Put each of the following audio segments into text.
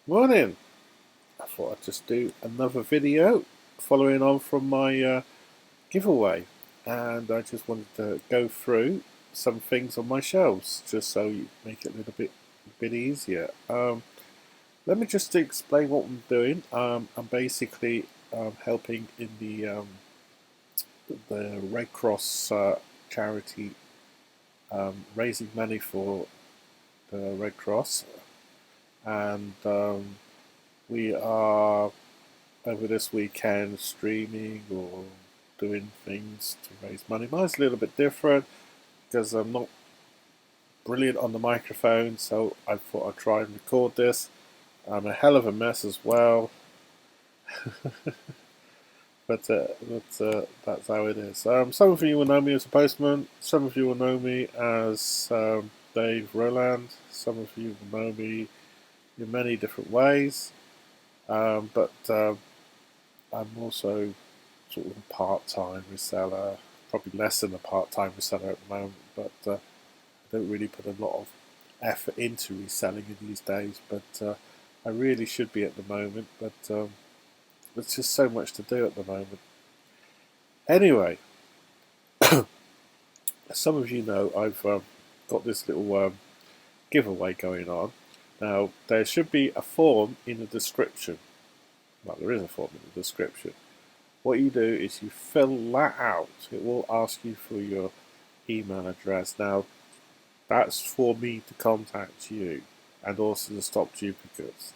Morning. I thought I'd just do another video following on from my giveaway, and I just wanted to go through some things on my shelves just so you make it a bit easier. Let me just explain what I'm doing. I'm basically helping in the Red Cross charity, raising money for the Red Cross, and we are over this weekend streaming or doing things to raise money. Mine's a little bit different because I'm not brilliant on the microphone, so I thought I'd try and record this. I'm a hell of a mess as well, but that's how it is. Some of you will know me as a postman, some of you will know me as Dave Roland, some of you will know me in many different ways, but I'm also sort of a part-time reseller, probably less than a part-time reseller at the moment, but I don't really put a lot of effort into reselling in these days, but I really should be at the moment, but there's just so much to do at the moment. Anyway, some of you know I've got this little giveaway going on. Now, there should be a form in the description. Well, there is a form in the description. What you do is you fill that out. It will ask you for your email address. Now, that's for me to contact you and also to stop duplicates.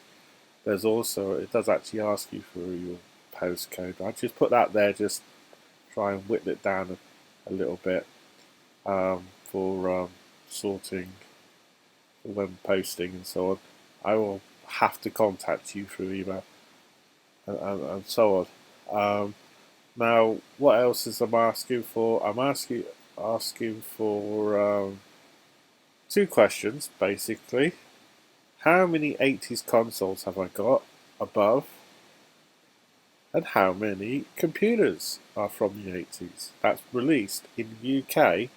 There's also, it does actually ask you for your postcode. I just put that there, just try and whittle it down a little bit for sorting when posting and so on. I will have to contact you through email and so on. Now, what else is I'm asking for? I'm asking for two questions basically. How many 80s consoles have I got above? And how many computers are from the 80s? That's released in the UK,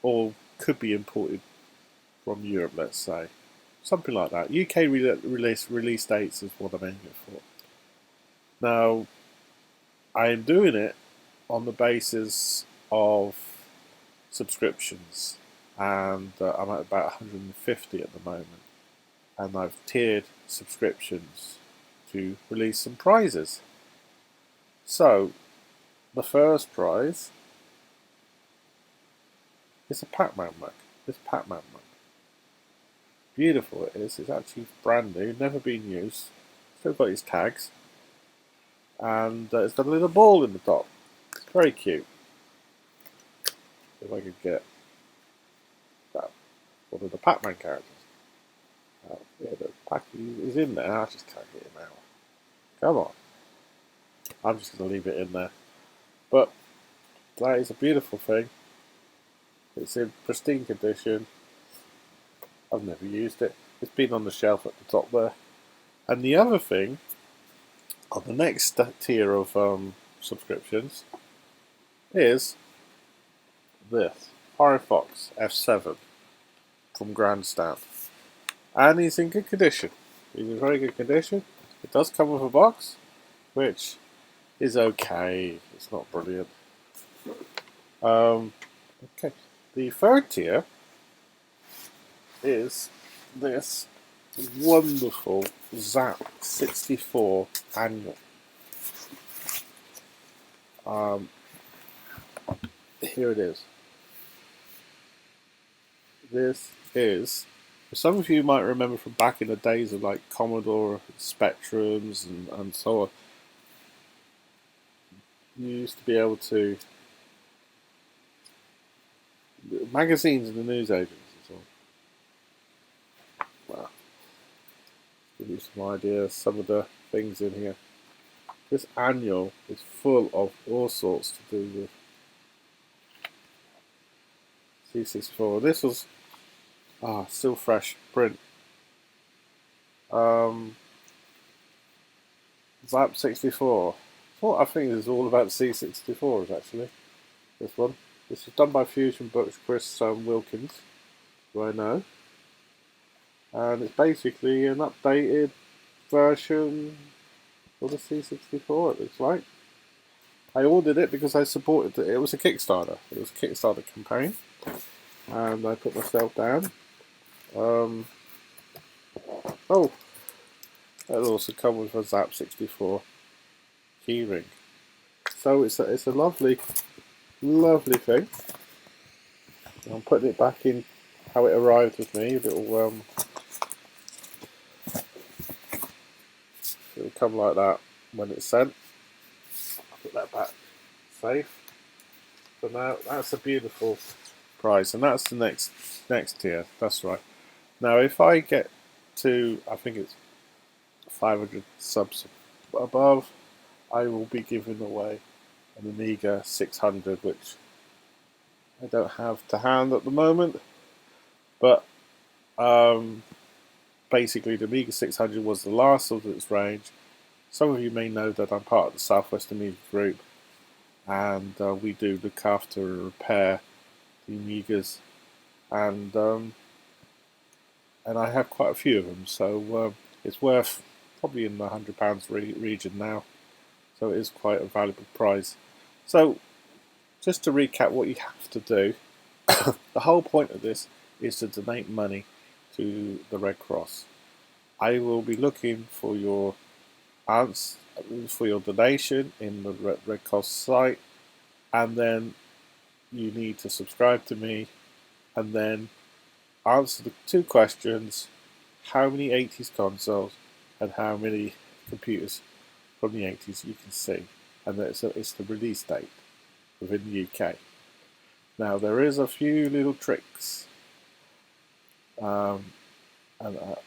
or could be imported from Europe, let's say. Something like that. UK release dates is what I'm aiming for. Now, I am doing it on the basis of subscriptions, and I'm at about 150 at the moment, and I've tiered subscriptions to release some prizes. So, the first prize is a Pac-Man mug. This Pac-Man mug. Beautiful it is. It's actually brand new, never been used. Still got its tags, and it's got a little ball in the top. It's very cute. If I could get that, one of the Pac-Man characters. Yeah, the pack is in there. I just can't get him out. Come on. I'm just going to leave it in there. But that is a beautiful thing. It's in pristine condition. I've never used it. It's been on the shelf at the top there. And the other thing, on the next tier of subscriptions, is this Firefox F7 from Grandstand. And he's in good condition. He's in very good condition. It does come with a box, which is okay. It's not brilliant. Okay. The third tier is this wonderful Zap 64 annual. Here it is. This is, some of you might remember from back in the days of like Commodore Spectrums and so on. You used to be able to, magazines and the newsagents and so on. Well, give you some ideas, some of the things in here. This annual is full of all sorts to do with C64. This was still fresh print. Zap 64. What I think is all about C64s actually. This one. This is done by Fusion Books, Chris Wilkins, who I know. and it's basically an updated version of the C64. It looks like. I ordered it because I supported it. It was a Kickstarter. It was a Kickstarter campaign, and I put myself down. Oh, it'll also come with a Zap 64 keyring. So it's a lovely thing. I'm putting it back in how it arrived with me. It'll come like that when it's sent. I'll put that back safe. So now that's a beautiful prize, and that's the next tier. That's right. Now if I get to, I think it's 500 subs above, I will be giving away an Amiga 600, which I don't have to hand at the moment, but basically the Amiga 600 was the last of its range. Some of you may know that I'm part of the Southwest Amiga group, and we do look after and repair the Amigas, and I have quite a few of them, so it's worth probably in the £100 region now, so it is quite a valuable prize. So just to recap what you have to do, the whole point of this is to donate money to the Red Cross. I will be looking for your donation in the Red Cross site, and then you need to subscribe to me, and then answer the two questions: how many 80s consoles and how many computers from the 80s you can see, and it's the release date within the UK. Now there is a few little tricks, and a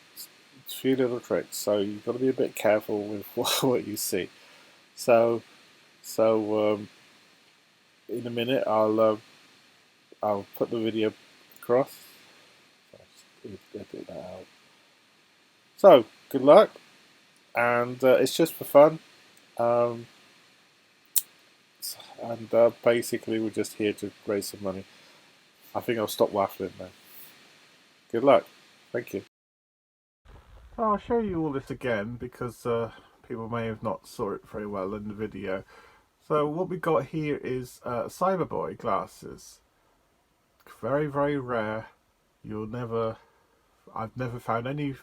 few little tricks, so you've got to be a bit careful with what you see. So in a minute I'll put the video across. Edit that out. So good luck, and it's just for fun, and basically we're just here to raise some money. I think I'll stop waffling now. Good luck. Thank you. I'll show you all this again because people may have not saw it very well in the video. So what we got here is Cyberboy glasses. Very, very rare. I haven't found any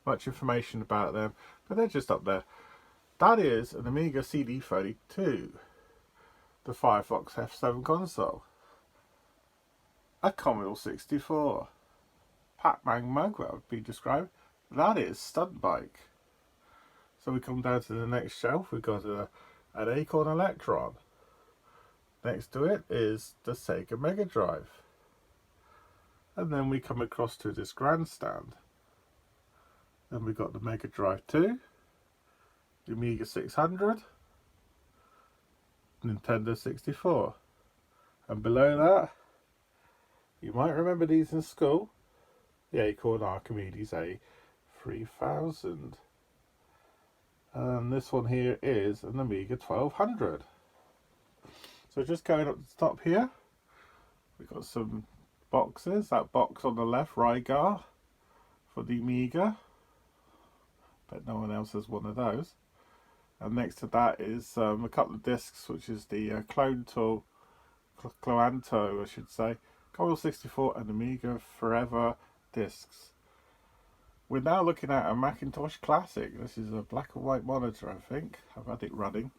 much information about them, but they're just up there. That is an Amiga CD32, the Firefox F7 console, a Commodore 64, Pac-Man mug, that would be described. That is Stunt Bike. So we come down to the next shelf. We've got an Acorn Electron. Next to it is the Sega Mega Drive. And then we come across to this grandstand. Then we've got the Mega Drive 2, the Amiga 600, Nintendo 64. And below that, you might remember these in school, the Acorn Archimedes A3000. And this one here is an Amiga 1200. So just going up the top here, we've got some boxes. That box on the left, Rygar, for the Amiga. Bet no one else has one of those. And next to that is a couple of discs, which is the Cloanto, I should say, Commodore 64 and Amiga Forever discs. We're now looking at a Macintosh Classic. This is a black and white monitor, I think. I've had it running.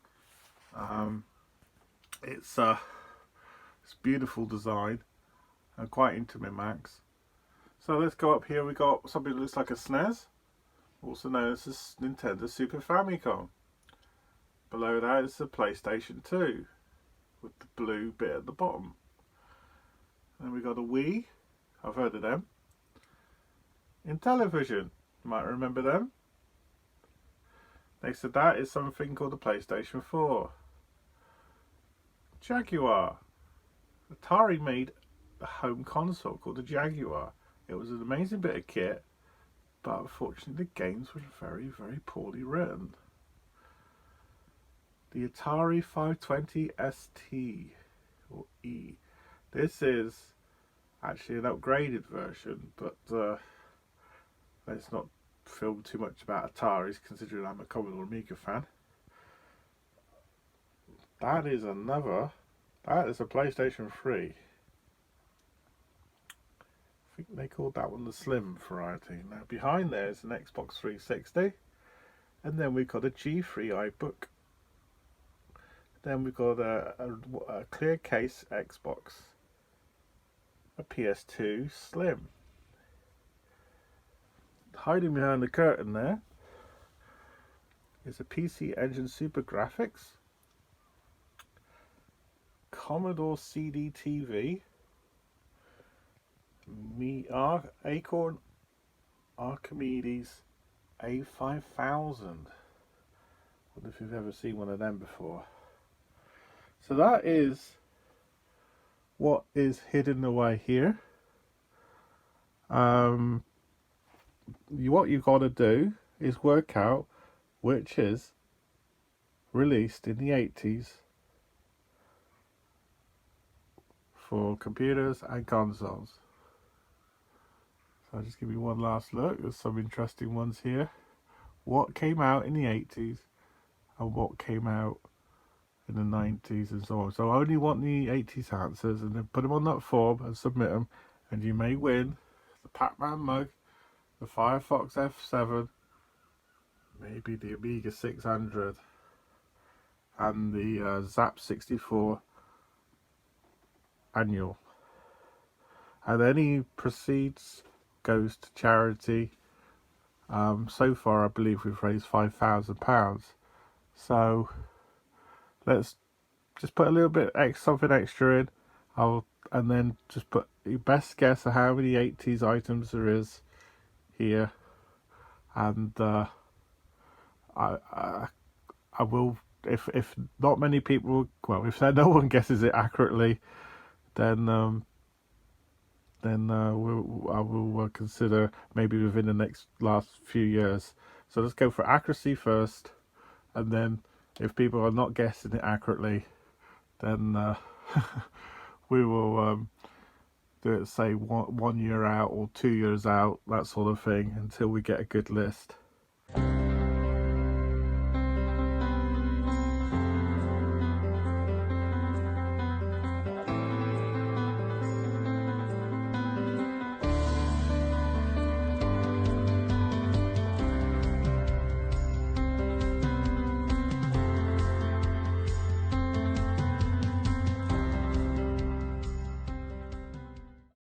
It's beautiful design. I'm quite into my Macs. So let's go up here. We got something that looks like a SNES, also known as a Nintendo Super Famicom. Below that is the PlayStation 2 with the blue bit at the bottom. Then we got a Wii. I've heard of them. Intellivision, you might remember them. Next to that is something called the PlayStation 4. Jaguar. Atari made a home console called the Jaguar. It was an amazing bit of kit, but unfortunately the games were very, very poorly written. The Atari 520 ST, or E. This is actually an upgraded version, but let's not film too much about Ataris, considering I'm a Commodore Amiga fan. That is a PlayStation 3. I think they called that one the Slim variety. Now behind there is an Xbox 360, and then we've got a G3 iBook. Then we've got a clear case Xbox, a PS2 Slim. Hiding behind the curtain there is a PC Engine Super Graphics, Commodore CD TV, Acorn Archimedes A5000. Wonder if you've ever seen one of them before. So that is what is hidden away here. What you've got to do is work out which is released in the 80s for computers and consoles. So I'll just give you one last look. There's some interesting ones here. What came out in the 80s and what came out in the 90s and so on. So I only want the 80s answers, and then put them on that form and submit them, and you may win the Pac-Man mug, the Firefox F7, maybe the Amiga 600, and the Zap 64 annual. And any proceeds goes to charity. So far I believe we've raised £5,000. So let's just put a little bit something extra in. And then just put your best guess of how many 80s items there is here, and I will, if not many people, well, if no one guesses it accurately, then I will consider maybe within the last few years. So let's go for accuracy first, and then if people are not guessing it accurately, then we will do it, say 1 year out or 2 years out, that sort of thing, until we get a good list.